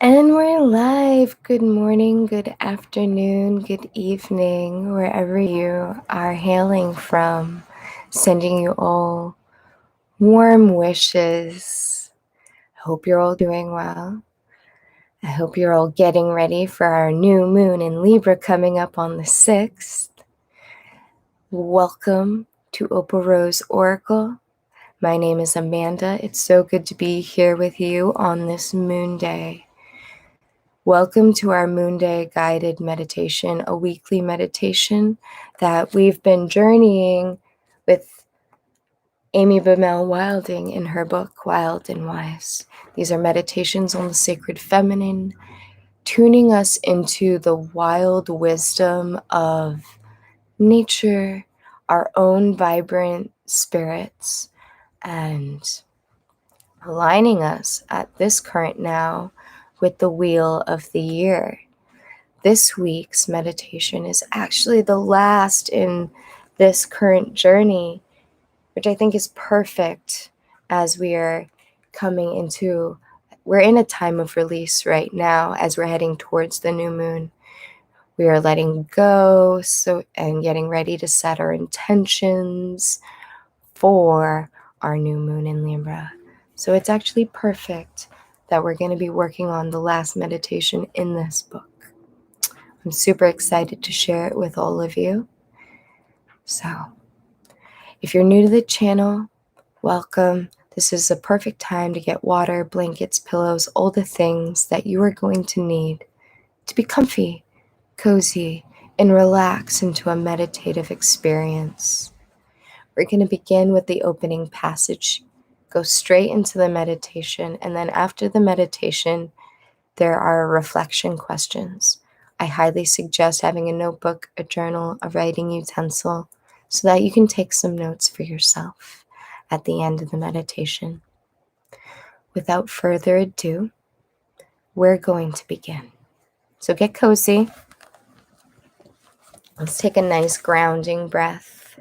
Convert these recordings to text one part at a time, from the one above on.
And we're live. Good morning, good afternoon, good evening, wherever you are hailing from. Sending you all warm wishes. I hope you're all doing well. I hope you're all getting ready for our new moon in Libra coming up on the 6th. Welcome to Opal Rose Oracle. My name is Amanda. It's so good to be here with you on this moon day. Welcome to our Moon Day Guided Meditation, a weekly meditation that we've been journeying with Amy Bammel Wilding in her book, Wild and Wise. These are meditations on the sacred feminine, tuning us into the wild wisdom of nature, our own vibrant spirits, and aligning us at this current now with the wheel of the year. This week's meditation is actually the last in this current journey, which I think is perfect as we're in a time of release right now as we're heading towards the new moon. We are letting go and getting ready to set our intentions for our new moon in Libra. So it's actually perfect that we're going to be working on the last meditation in this book. I'm super excited to share it with all of you. So, if you're new to the channel, welcome. This is a perfect time to get water, blankets, pillows, all the things that you are going to need to be comfy, cozy, and relax into a meditative experience. We're going to begin with the opening passage, go straight into the meditation, and then after the meditation, there are reflection questions. I highly suggest having a notebook, a journal, a writing utensil, so that you can take some notes for yourself at the end of the meditation. Without further ado, we're going to begin. So get cozy. Let's take a nice grounding breath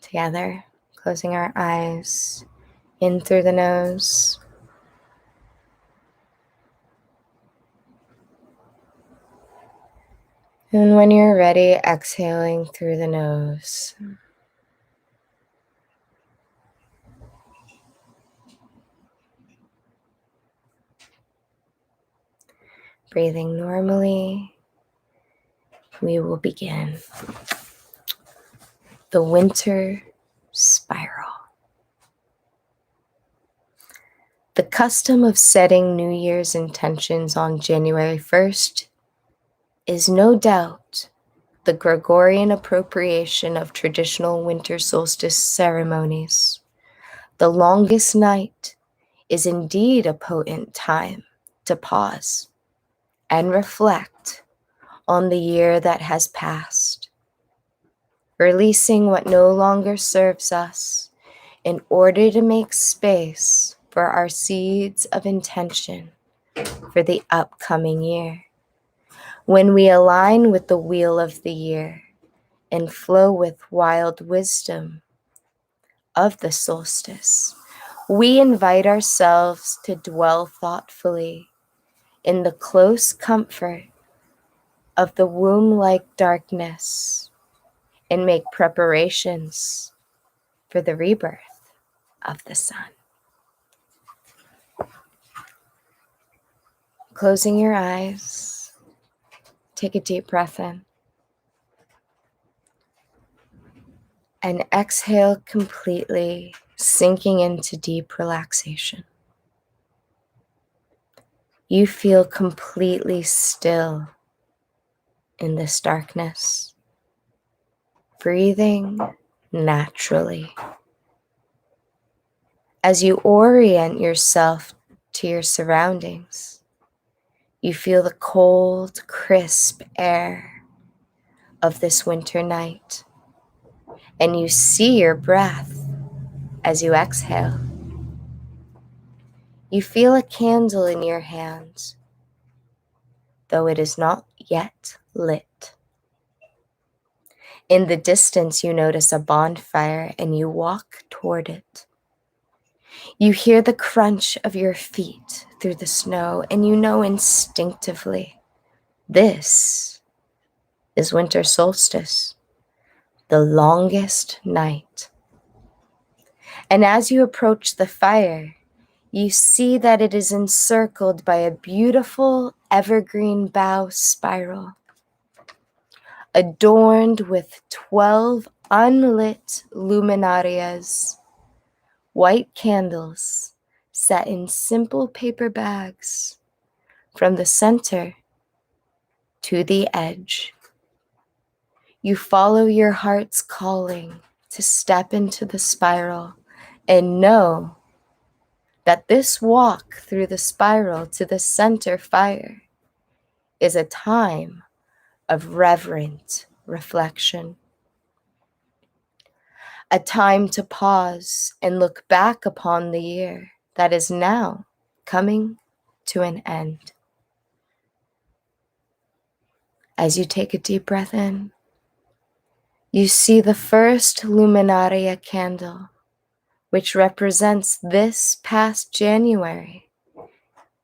together, closing our eyes, in through the nose. And when you're ready, exhaling through the nose. Breathing normally, we will begin the winter spiral. The custom of setting New Year's intentions on January 1st is no doubt the Gregorian appropriation of traditional winter solstice ceremonies. The longest night is indeed a potent time to pause and reflect on the year that has passed, releasing what no longer serves us in order to make space for our seeds of intention for the upcoming year. When we align with the wheel of the year and flow with wild wisdom of the solstice, we invite ourselves to dwell thoughtfully in the close comfort of the womb-like darkness and make preparations for the rebirth of the sun. Closing your eyes, take a deep breath in and exhale completely, sinking into deep relaxation. You feel completely still in this darkness, breathing naturally. As you orient yourself to your surroundings, you feel the cold, crisp air of this winter night, and you see your breath as you exhale. You feel a candle in your hand, though it is not yet lit. In the distance, you notice a bonfire and you walk toward it. You hear the crunch of your feet through the snow, and you know instinctively, this is winter solstice, the longest night. And as you approach the fire, you see that it is encircled by a beautiful evergreen bough spiral, adorned with 12 unlit luminarias, white candles set in simple paper bags from the center to the edge. You follow your heart's calling to step into the spiral and know that this walk through the spiral to the center fire is a time of reverent reflection, a time to pause and look back upon the year that is now coming to an end. As you take a deep breath in, you see the first luminaria candle, which represents this past January,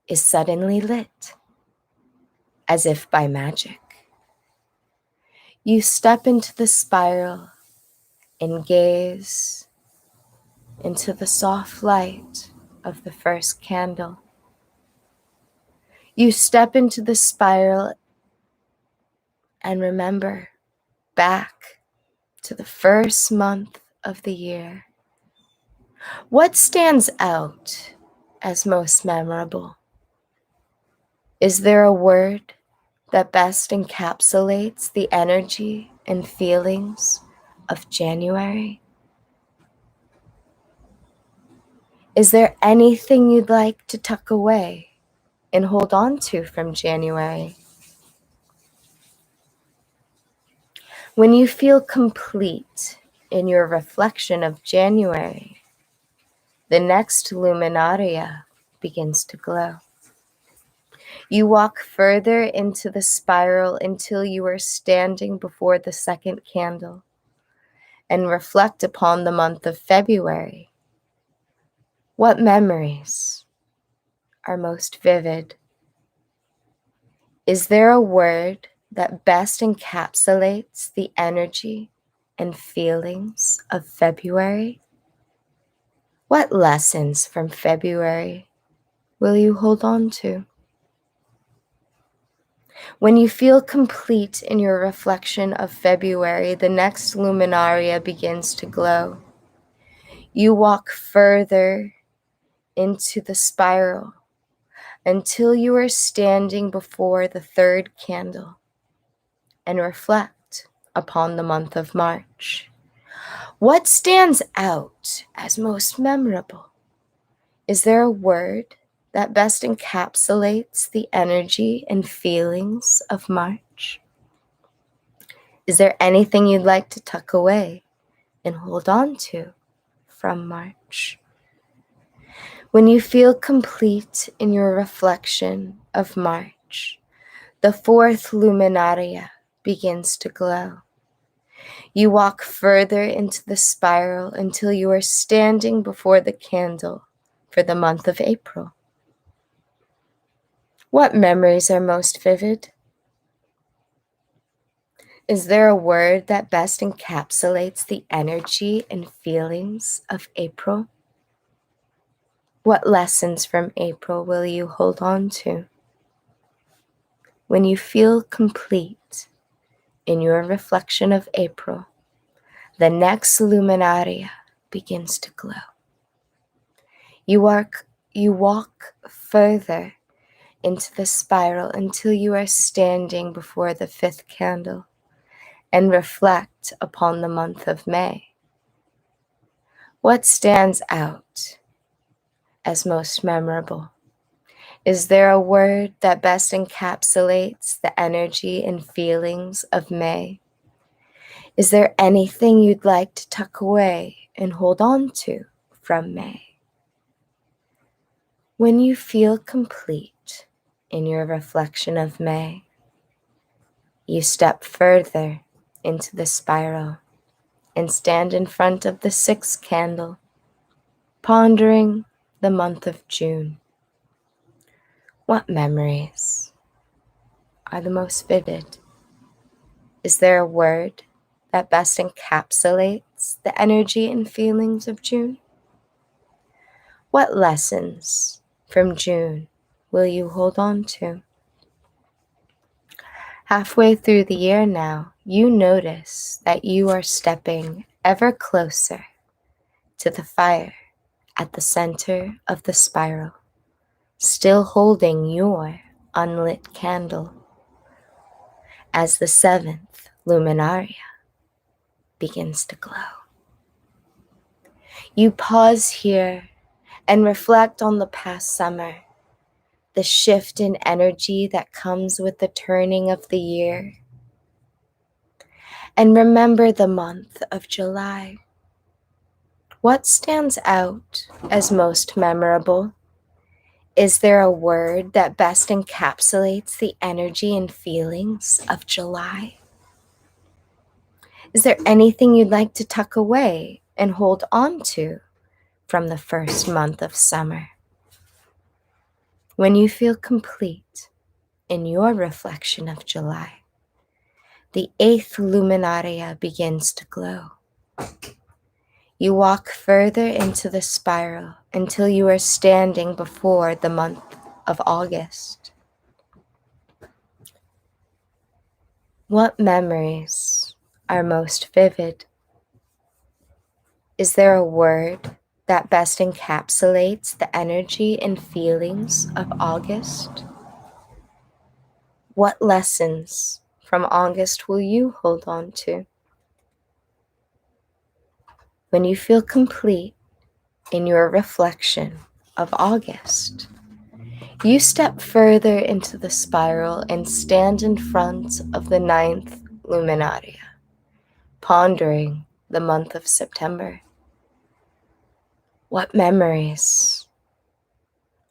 is suddenly lit, as if by magic. You step into the spiral and gaze into the soft light of the first candle. You step into the spiral and remember back to the first month of the year. What stands out as most memorable? Is there a word that best encapsulates the energy and feelings of January? Is there anything you'd like to tuck away and hold on to from January? When you feel complete in your reflection of January, the next luminaria begins to glow. You walk further into the spiral until you are standing before the second candle and reflect upon the month of February. What memories are most vivid? Is there a word that best encapsulates the energy and feelings of February? What lessons from February will you hold on to? When you feel complete in your reflection of February, the next luminaria begins to glow. You walk further into the spiral until you are standing before the third candle and reflect upon the month of March. What stands out as most memorable? Is there a word that best encapsulates the energy and feelings of March? Is there anything you'd like to tuck away and hold on to from March? When you feel complete in your reflection of March, the fourth luminaria begins to glow. You walk further into the spiral until you are standing before the candle for the month of April. What memories are most vivid? Is there a word that best encapsulates the energy and feelings of April? What lessons from April will you hold on to? When you feel complete in your reflection of April, the next luminaria begins to glow. You walk further into the spiral until you are standing before the fifth candle and reflect upon the month of May. What stands out as most memorable? Is there a word that best encapsulates the energy and feelings of May? Is there anything you'd like to tuck away and hold on to from May? When you feel complete in your reflection of May, you step further into the spiral and stand in front of the sixth candle pondering the month of June. What memories are the most vivid? Is there a word that best encapsulates the energy and feelings of June? What lessons from June will you hold on to? Halfway through the year now, you notice that you are stepping ever closer to the fire at the center of the spiral, still holding your unlit candle as the seventh luminaria begins to glow. You pause here and reflect on the past summer, the shift in energy that comes with the turning of the year. And remember the month of July. What stands out as most memorable? Is there a word that best encapsulates the energy and feelings of July? Is there anything you'd like to tuck away and hold on to from the first month of summer? When you feel complete in your reflection of July, the eighth luminaria begins to glow. You walk further into the spiral until you are standing before the month of August. What memories are most vivid? Is there a word that best encapsulates the energy and feelings of August? What lessons from August will you hold on to? When you feel complete in your reflection of August, you step further into the spiral and stand in front of the ninth luminaria, pondering the month of September. What memories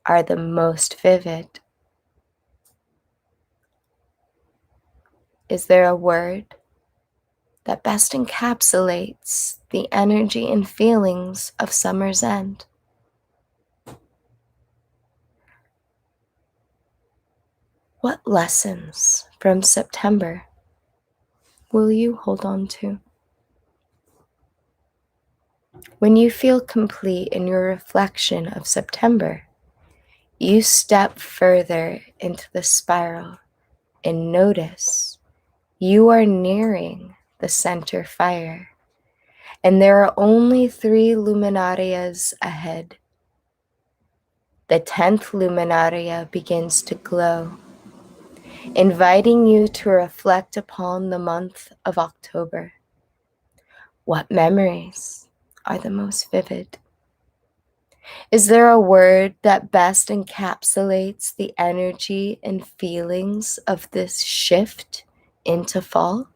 are the most vivid? Is there a word that best encapsulates the energy and feelings of summer's end? What lessons from September will you hold on to? When you feel complete in your reflection of September, you step further into the spiral and notice you are nearing the center fire, and there are only 3 luminarias ahead. The 10th luminaria begins to glow, inviting you to reflect upon the month of October. What memories are the most vivid? Is there a word that best encapsulates the energy and feelings of this shift into fall?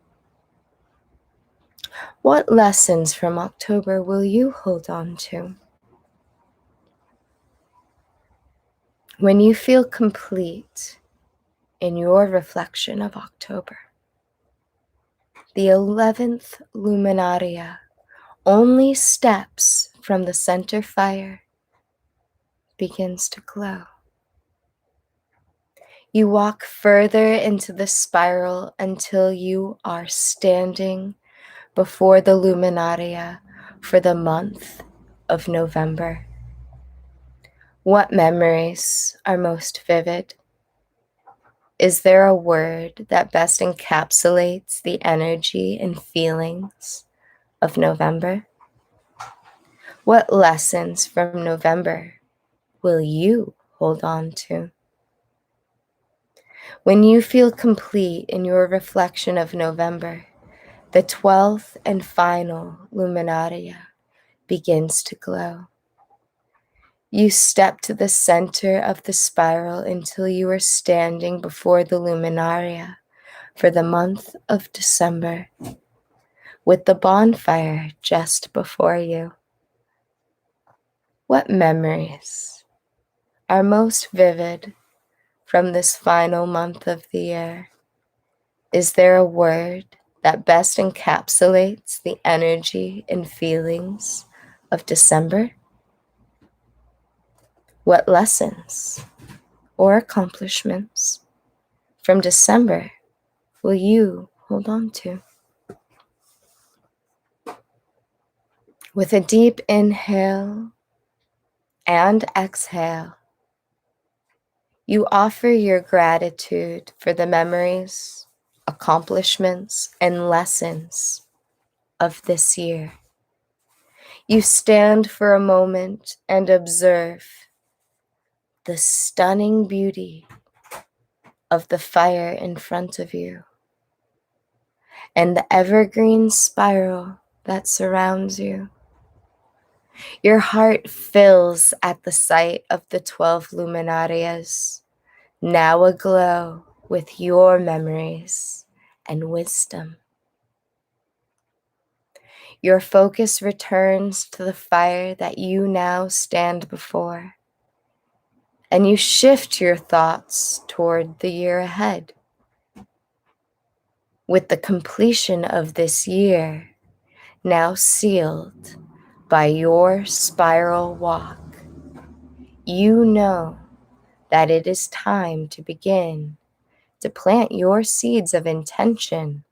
What lessons from October will you hold on to? When you feel complete in your reflection of October, the 11th luminaria only steps from the center fire begins to glow. You walk further into the spiral until you are standing before the luminaria for the month of November. What memories are most vivid? Is there a word that best encapsulates the energy and feelings of November? What lessons from November will you hold on to? When you feel complete in your reflection of November, the 12th and final luminaria begins to glow. You step to the center of the spiral until you are standing before the luminaria for the month of December, with the bonfire just before you. What memories are most vivid from this final month of the year? Is there a word that best encapsulates the energy and feelings of December? What lessons or accomplishments from December will you hold on to? With a deep inhale and exhale, you offer your gratitude for the memories, accomplishments, and lessons of this year. You stand for a moment and observe the stunning beauty of the fire in front of you and the evergreen spiral that surrounds you. Your heart fills at the sight of the 12 luminarias, now aglow with your memories and wisdom. Your focus returns to the fire that you now stand before, and you shift your thoughts toward the year ahead. With the completion of this year now sealed by your spiral walk, you know that it is time to begin to plant your seeds of intention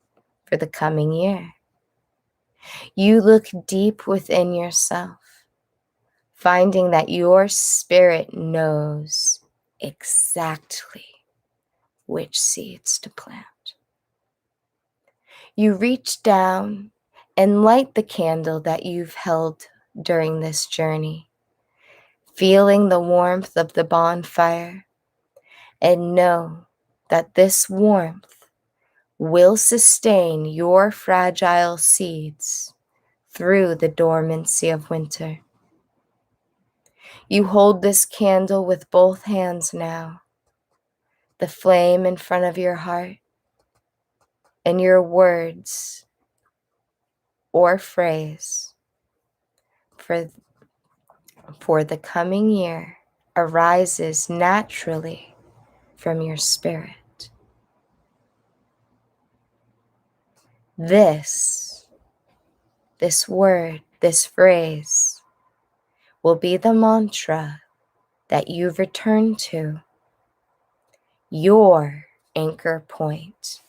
for the coming year. You look deep within yourself, finding that your spirit knows exactly which seeds to plant. You reach down and light the candle that you've held during this journey, feeling the warmth of the bonfire, and know that this warmth will sustain your fragile seeds through the dormancy of winter. You hold this candle with both hands now, the flame in front of your heart, and your words or phrase for the coming year arises naturally from your spirit. This word, this phrase will be the mantra that you return to, your anchor point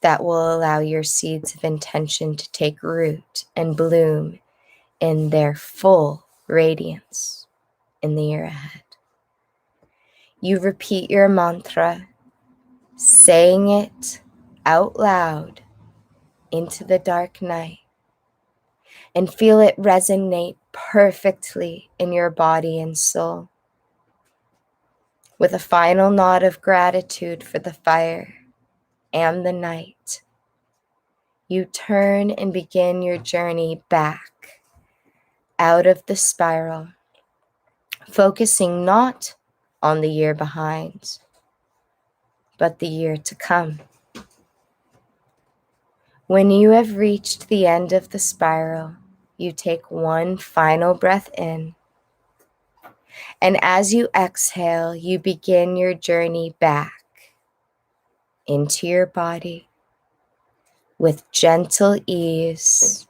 that will allow your seeds of intention to take root and bloom in their full radiance in the year ahead. You repeat your mantra, saying it out loud into the dark night, and feel it resonate perfectly in your body and soul. With a final nod of gratitude for the fire and the night, you turn and begin your journey back out of the spiral, focusing not on the year behind, but the year to come. When you have reached the end of the spiral, you take one final breath in, and as you exhale, you begin your journey back into your body. With gentle ease,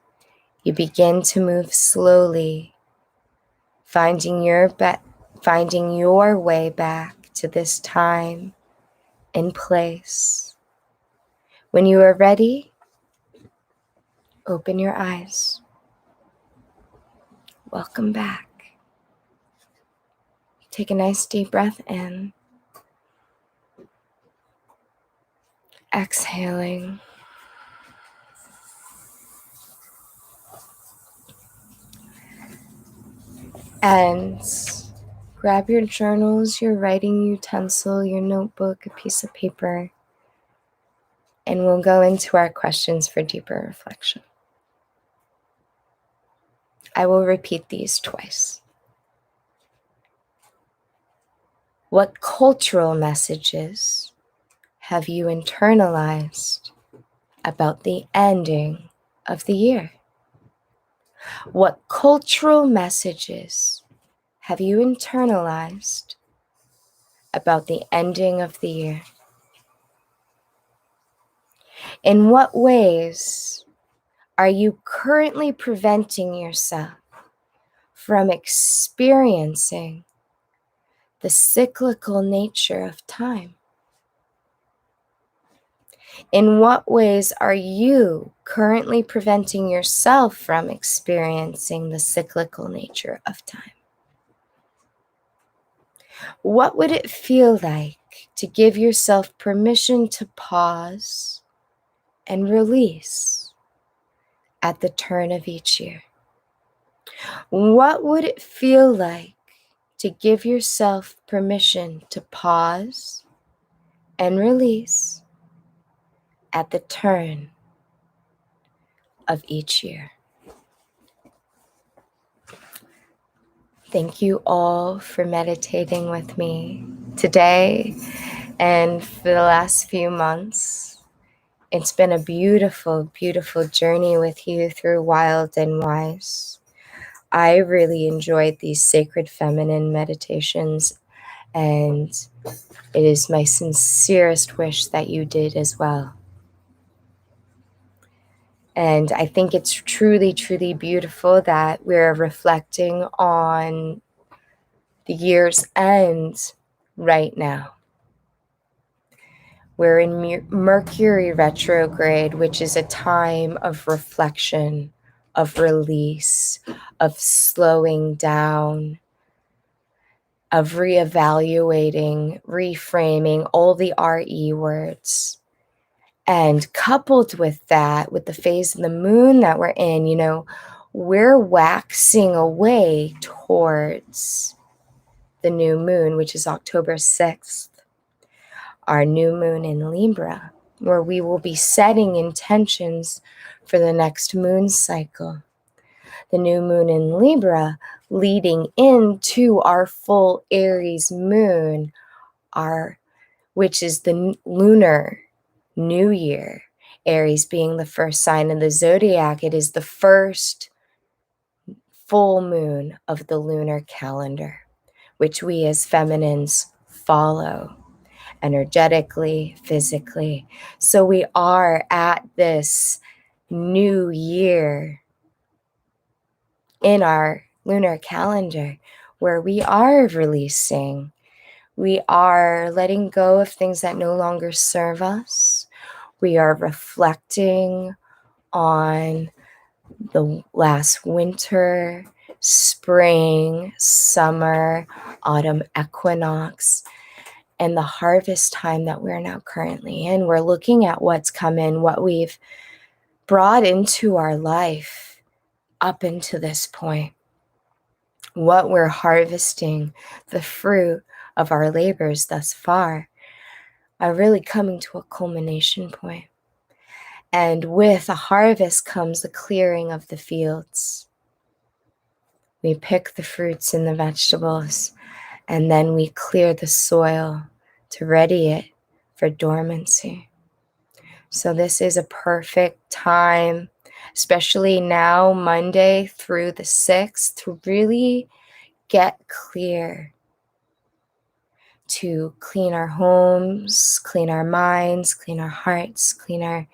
you begin to move slowly, finding your way back to this time and place. When you are ready, open your eyes. Welcome back. Take a nice deep breath in, exhaling. And grab your journals, your writing utensil, your notebook, a piece of paper, and we'll go into our questions for deeper reflection. I will repeat these twice. What cultural messages have you internalized about the ending of the year? What cultural messages have you internalized about the ending of the year? In what ways are you currently preventing yourself from experiencing the cyclical nature of time. In what ways are you currently preventing yourself from experiencing the cyclical nature of time? What would it feel like to give yourself permission to pause and release at the turn of each year? What would it feel like to give yourself permission to pause and release at the turn of each year? Thank you all for meditating with me today and for the last few months. It's been a beautiful, beautiful journey with you through Wild and Wise. I really enjoyed these sacred feminine meditations, and it is my sincerest wish that you did as well. And I think it's truly, truly beautiful that we're reflecting on the year's end right now. We're in Mercury retrograde, which is a time of reflection, of release, of slowing down, of reevaluating, reframing all the RE words. And coupled with that, with the phase of the moon that we're in, we're waxing away towards the new moon, which is October 6th, our new moon in Libra, where we will be setting intentions for the next moon cycle. The new moon in Libra leading into our full Aries moon, which is the lunar New Year. Aries being the first sign in the zodiac, it is the first full moon of the lunar calendar, which we as feminines follow energetically, physically. So we are at this new year in our lunar calendar where we are releasing, we are letting go of things that no longer serve us. We are reflecting on the last winter, spring, summer, autumn equinox, and the harvest time that we're now currently in. We're looking at what's come in, what we've brought into our life up until this point, what we're harvesting, the fruit of our labors thus far are really coming to a culmination point. And with a harvest comes the clearing of the fields. We pick the fruits and the vegetables, and then we clear the soil to ready it for dormancy. So this is a perfect time, especially now, Monday through the 6th, to really get clear, to clean our homes, clean our minds, clean our hearts, clean our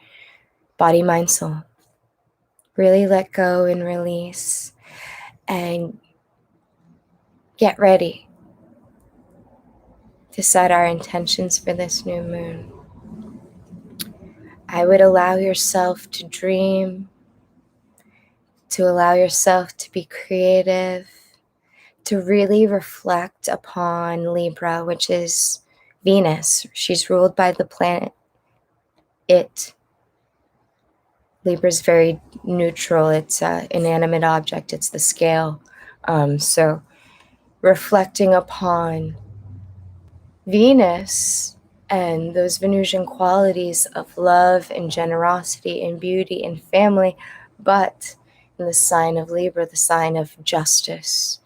body, mind, soul. Really let go and release and get ready to set our intentions for this new moon. I would allow yourself to dream, to allow yourself to be creative, to really reflect upon Libra, which is Venus. She's ruled by the planet It. Libra is very neutral. It's an inanimate object. It's the scale. So reflecting upon Venus and those Venusian qualities of love and generosity and beauty and family, but in the sign of Libra, the sign of justice,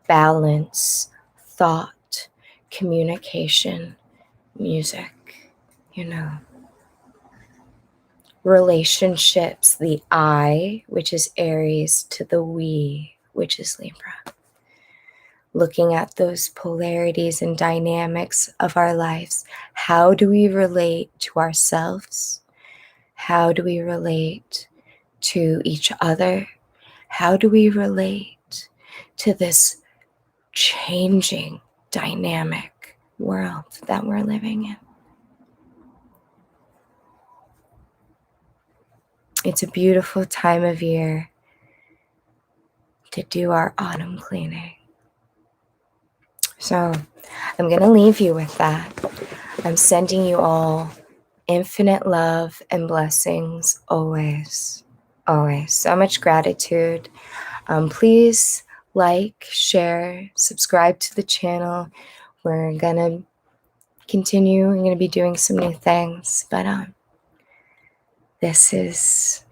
balance, thought, communication, music, relationships, the I, which is Aries, to the we, which is Libra. Looking at those polarities and dynamics of our lives. How do we relate to ourselves? How do we relate to each other? How do we relate to this changing dynamic world that we're living in. It's a beautiful time of year to do our autumn cleaning. So I'm going to leave you with that. I'm sending you all infinite love and blessings always, always. So much gratitude. Please like, share, subscribe to the channel. We're going to continue. We're going to be doing some new things. But this is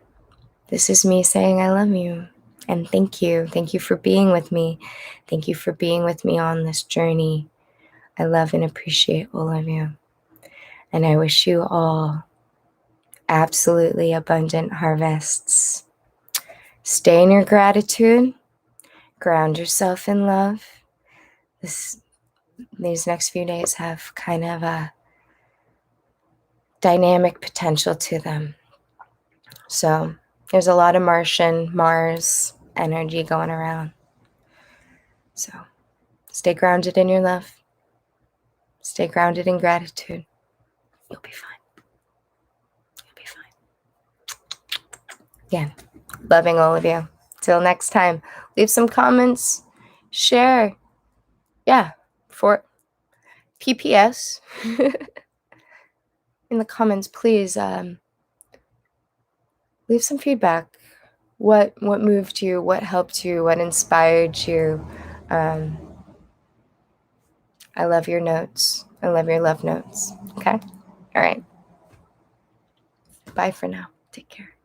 me saying I love you. And thank you. Thank you for being with me. Thank you for being with me on this journey. I love and appreciate all of you. And I wish you all absolutely abundant harvests. Stay in your gratitude. Ground yourself in love. These next few days have kind of a dynamic potential to them. So there's a lot of Mars energy going around. So stay grounded in your love. Stay grounded in gratitude. You'll be fine. You'll be fine. Again, loving all of you. Till next time, leave some comments, share. Yeah, for PPS in the comments, please leave some feedback. What moved you? What helped you? What inspired you? I love your notes. I love your love notes. Okay? All right. Bye for now. Take care.